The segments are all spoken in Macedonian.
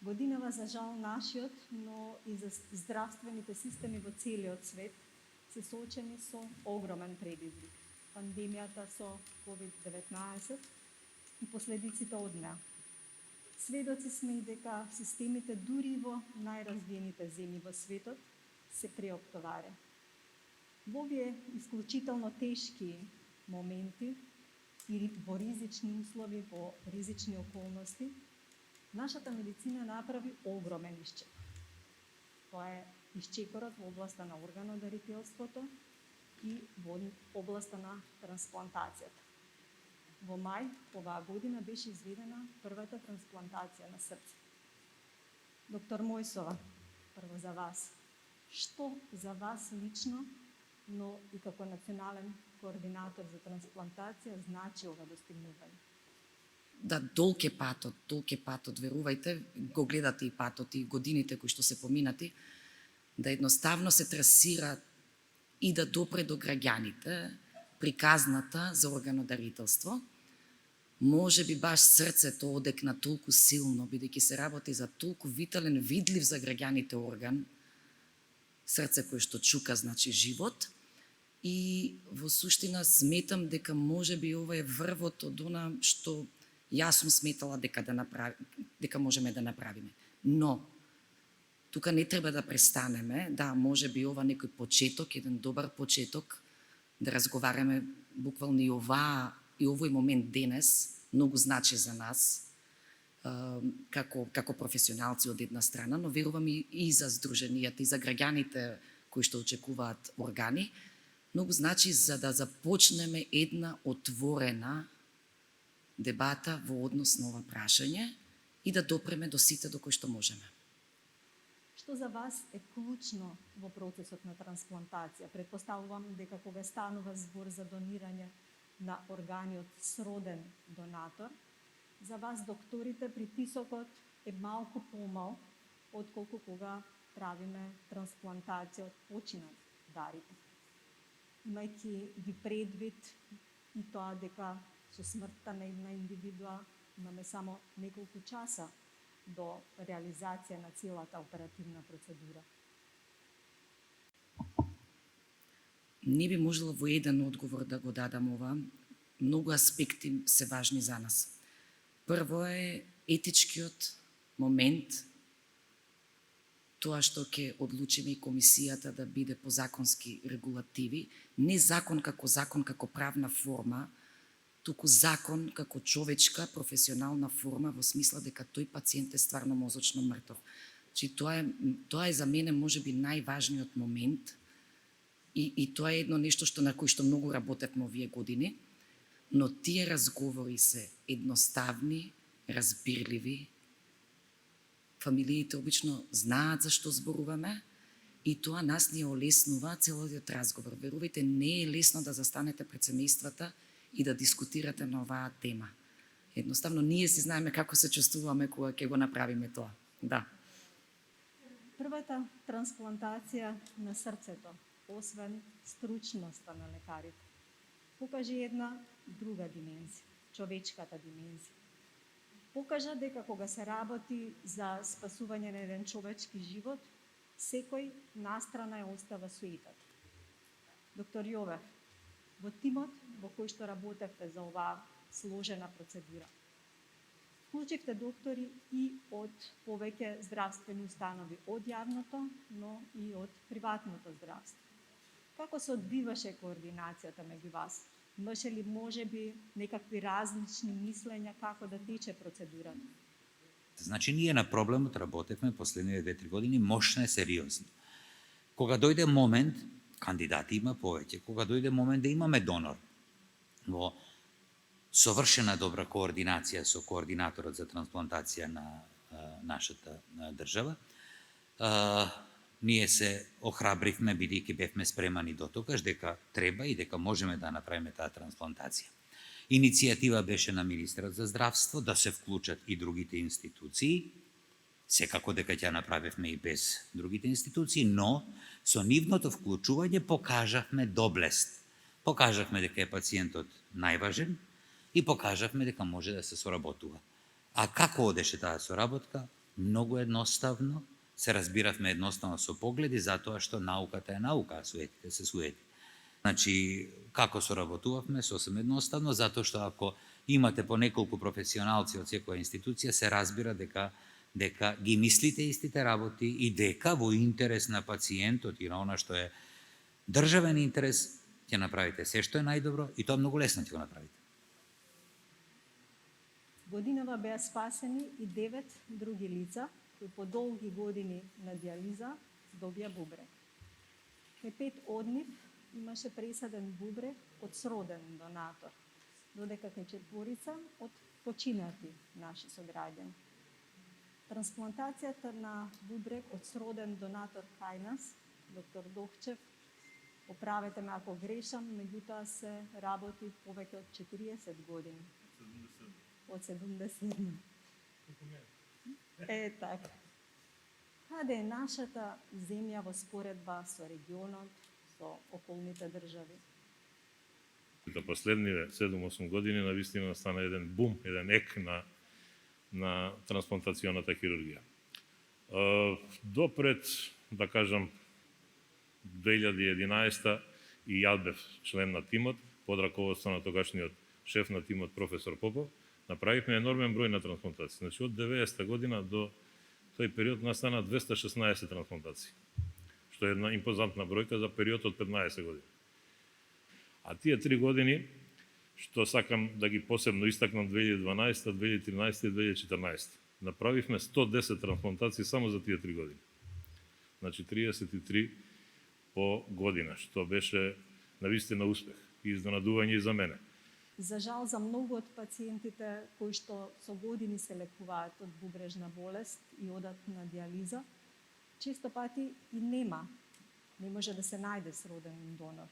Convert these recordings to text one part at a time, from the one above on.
Годинава за жал нашиот, но и за здравствените системи во целиот свет се соочени со огромен предизвик. Пандемијата со COVID-19 и последиците од неа. Сведоци сме и дека системите дури во најразвиените земји во светот се преоптоваре. Во овие исклучително тешки моменти и во ризични услови, во ризични околности, нашата медицина направи огромен исчек. Тоа е исчекорот во областа на органодарителството и во областа на трансплантацијата. Во мај оваа година беше изведена првата трансплантација на срце. Доктор Мојсова, прво за вас. Што за вас лично, но и како национален координатор за трансплантација значи ова достигнување? Да, долг е патот, верувајте, го гледате и патот и годините кои што се поминати, да едноставно се трасира и да допре до граѓаните приказната за органодарителство. Може би баш срцето одекна толку силно, бидејќи се работи за толку витален, видлив за граѓаните орган, срце кое што чука, значи живот, и во суштина сметам дека може би ова е врвот од она што јас сум сметала дека можеме да направиме. Но, тука не треба да престанеме, да, може би ова некој почеток, еден добар почеток, да разговараме буквално и овој момент денес, многу значи за нас, како професионалци од една страна, но верувам и за здруженијата, и за граѓаните кои што очекуваат органи, многу значи за да започнеме една отворена дебата во однос на ова прашање и да допреме до сите до кои што можеме. Што за вас е клучно во процесот на трансплантација? Предпоставувам дека кога станува збор за донирање на органи од сроден донатор, за вас докторите притисокот е малку помал отколку кога правиме трансплантација од починат дарите. Имајќи ги предвид и тоа дека со смртта на една индивидуа имаме само неколку часа до реализација на целата оперативна процедура. Не би можела во еден одговор да го дадам ова. Многу аспекти се важни за нас. Прво е етичкиот момент, тоа што ќе одлучиме и комисијата да биде по законски регулативи, не закон како правна форма, туку закон како човечка, професионална форма во смисла дека тој пациент е стварно мозочно мртов. Тоа е за мене можеби најважниот момент и тоа е едно нешто на кој што многу работевме овие години, но тие разговори се едноставни, разбирливи. Фамилиите обично знаат за што зборуваме и тоа нас ни олеснува целиот разговор. Верувајте, не е лесно да застанете пред семејствата и да дискутирате на оваа тема. Едноставно, ние си знаеме како се чувствуваме кога ќе го направиме тоа. Да. Првата трансплантација на срцето, освен стручноста на лекарите, покажа една друга димензија, човечката димензија. Покажа дека кога се работи за спасување на еден човечки живот, секој настрана ја остава суетата. Доктор Јовев, во тимот во кој што работевте за оваа сложена процедура, вклучивте доктори и од повеќе здравствени установи, од јавното, но и од приватното здравство. Како се одбиваше координацијата меѓу вас? Имаше ли можеби некакви различни мислења како да тече процедурата? Значи, ние на проблемот работевме последните 2-3 години мощно и сериозно. Кога дојде момент, кандидати има повеќе, кога дојде момент да имаме донор, во совршена добра координација со координаторот за трансплантација на нашата држава, ние се охрабривме, бидејќи бевме спремани до тогаш дека треба и дека можеме да направиме таа трансплантација. Иницијатива беше на министерот за здравство да се вклучат и другите институции, секако дека ќе направевме и без другите институции, но со нивното вклучување покажавме доблест. Покажавме дека е пациентот најважен и покажавме дека може да се соработува. А како одеше таа соработка? многу едноставно, се разбиравме едноставно со погледи, затоа што науката е наука, а суетите се суети. Значи, како соработувавме, сосем едноставно, затоа што ако имате по неколку професионалци од секоја институција, се разбира дека ги мислите истите работи и дека во интерес на пациентот и на она што е државен интерес, ќе направите се што е најдобро и тоа многу лесно ќе го направите. Годинава беа спасени и 9 други лица, кои по долги години на диализа добија бубрек. Кај 5 од нив имаше пресаден бубрек од сроден донатор, додека кај 4 од починати наши сограѓани. Трансплантацијата на бубрек од сроден донатор кај нас, доктор Дохчев, поправете ме ако грешам, меѓутоа се работи повеќе од 40 години. Од 77. Така. Каде е нашата земја во споредба со регионот, со околните држави? За последниве 7-8 години навистина стана еден бум, еден ек на трансплантационата хирургија. Допред, да кажам, 2011 и ја бев член на тимот, под раководство на тогашниот шеф на тимот професор Попов, направивме енормен број на трансплантации. Значи, од 90-та година до тој период настана 216 трансплантации, што е една импозантна бројка за период од 15 години. А тие 3 години, што сакам да ги посебно истакнам, 2012, 2013 и 2014, направивме 110 трансплантации само за тие 3 години. Значи 33 по година, што беше навистина успех и изненадување и за мене. За жал, за многу од пациентите кои што со години се лекуваат од бубрежна болест и одат на диализа, често пати и не може да се најде сроден донор.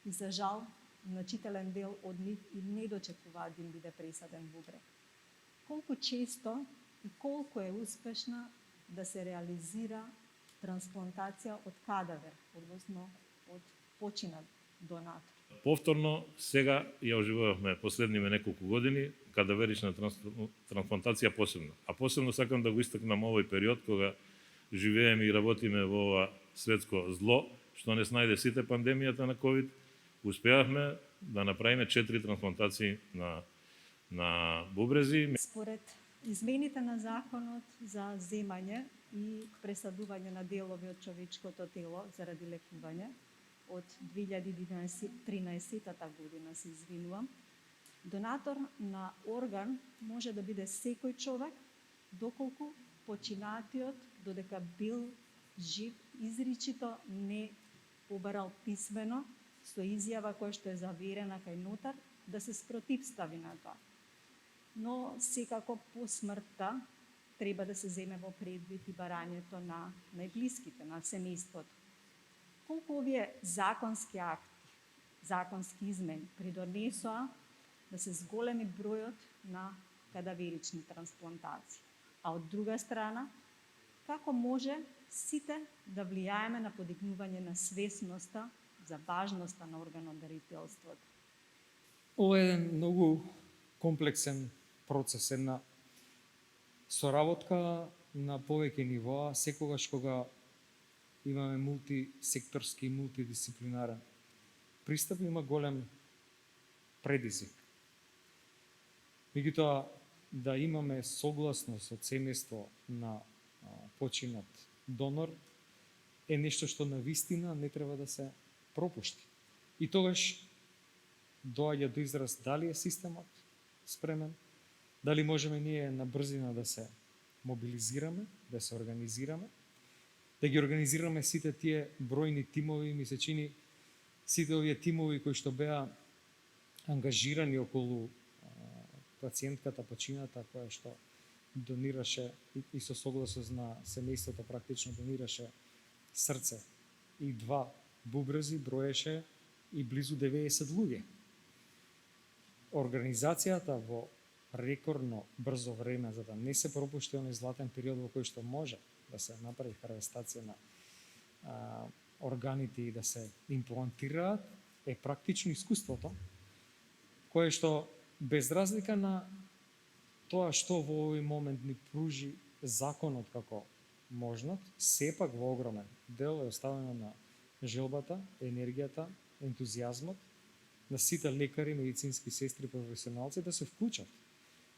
И за жал, значителен дел од нив и не дочекуваат да им биде пресаден бубрек. Колку често и колку е успешна да се реализира трансплантација од кадавер, односно од починат донатор? Повторно, сега ја оживувавме последниве неколку години, кадаверична трансплантација посебно. А посебно сакам да го истакнам овој период кога живееме и работиме во ова светско зло, што не снајде сите пандемијата на COVID, успеавме да направиме 4 трансплантации на бубрези. Според измените на законот за земање и пресадување на делови од човечкото тело заради лекување, од 2013 година, се извинувам, донатор на орган може да биде секој човек, доколку починатиот, додека бил жив, изричито не побарал писмено, со изјава која што е заверена кај нотар, да се спротивстави на тоа. Но секако по смртта треба да се земе во предвид и барањето на најблиските, на семејството. Колку овие законски акти, законски измени придонесоа да се зголеми бројот на кадаверични трансплантации. А од друга страна, како може сите да влијаеме на подигнување на свесноста за важноста на органодарителството? Ова е еден многу комплексен процес, една соработка на повеќе нивоа, секогаш кога имаме мултисекторски и мултидисциплинарен пристап, има голем предизвик. Меѓутоа, да имаме согласност од семејство на починат донор е нешто што на вистина не треба да се пропушти. И тогаш доаѓа до израз дали е системот спремен, дали можеме ние на брзина да се мобилизираме, да се организираме, да ги организираме сите тие бројни тимови. Ми се чини сите овие тимови кои што беа ангажирани околу пациентката почината, која што донираше и со согласност на семејството практично донираше срце и 2 бубрези, броеше и близу 90 луѓе. Организацијата во рекордно брзо време, за да не се пропушти оној златен период во кој што може да се направи харвестација на органите и да се имплантираат, е практично искуството, кое што без разлика на тоа што во овој момент ни пружи законот како можнат, сепак во огромен дел е оставено на желбата, енергијата, ентузијазмот на сите лекари, медицински сестри, професионалци да се вклучат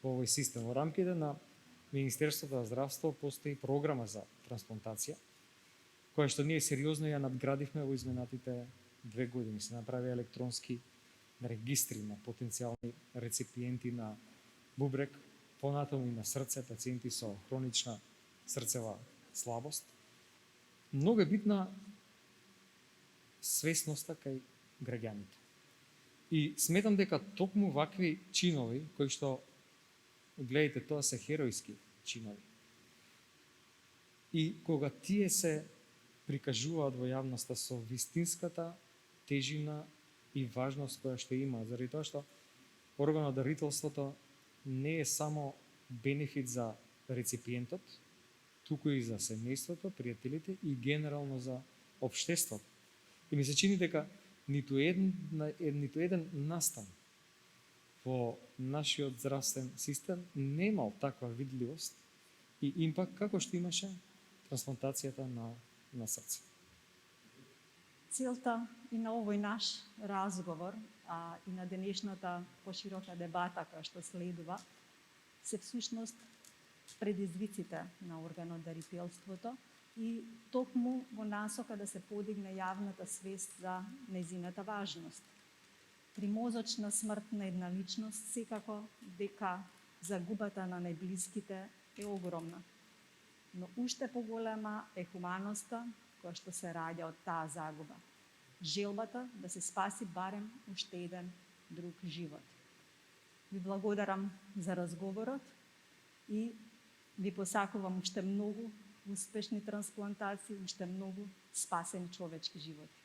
во овој систем. Во рамките на Министерството на здравство постои програма за трансплантација, која што ние сериозно ја надградивме во изминатите 2 години. Се направи електронски регистри на потенцијални реципиенти на бубрек, понатаму и на срце, пациенти со хронична срцева слабост. Многу е битна свесноста кај граѓаните. И сметам дека токму вакви чинови, кои што, гледайте, тоа се херојски чинови. И кога тие се прикажуваат во јавноста со вистинската тежина и важност која што има, заради тоа што органодарителството не е само бенефит за реципиентот, туку и за семејството, пријателите и генерално за општеството. И ми се чини дека ниту еден настан во нашиот здравствен систем немал таква видливост и импакт како што имаше трансплантацијата на срце. Целта и на овој наш разговор, и на денешната поширока дебата која што следува, се всушност предизвиците на органодарителството и токму во насока да се подигне јавната свест за нејзината важност. При мозочна смрт на една личност секако дека загубата на најблиските е огромна. Но уште поголема е хуманоста која што се раѓа од таа загуба. Желбата да се спаси барем уште еден друг живот. Ви благодарам за разговорот и ви посакувам уште многу успешни трансплантации, уште многу спасени човечки животи.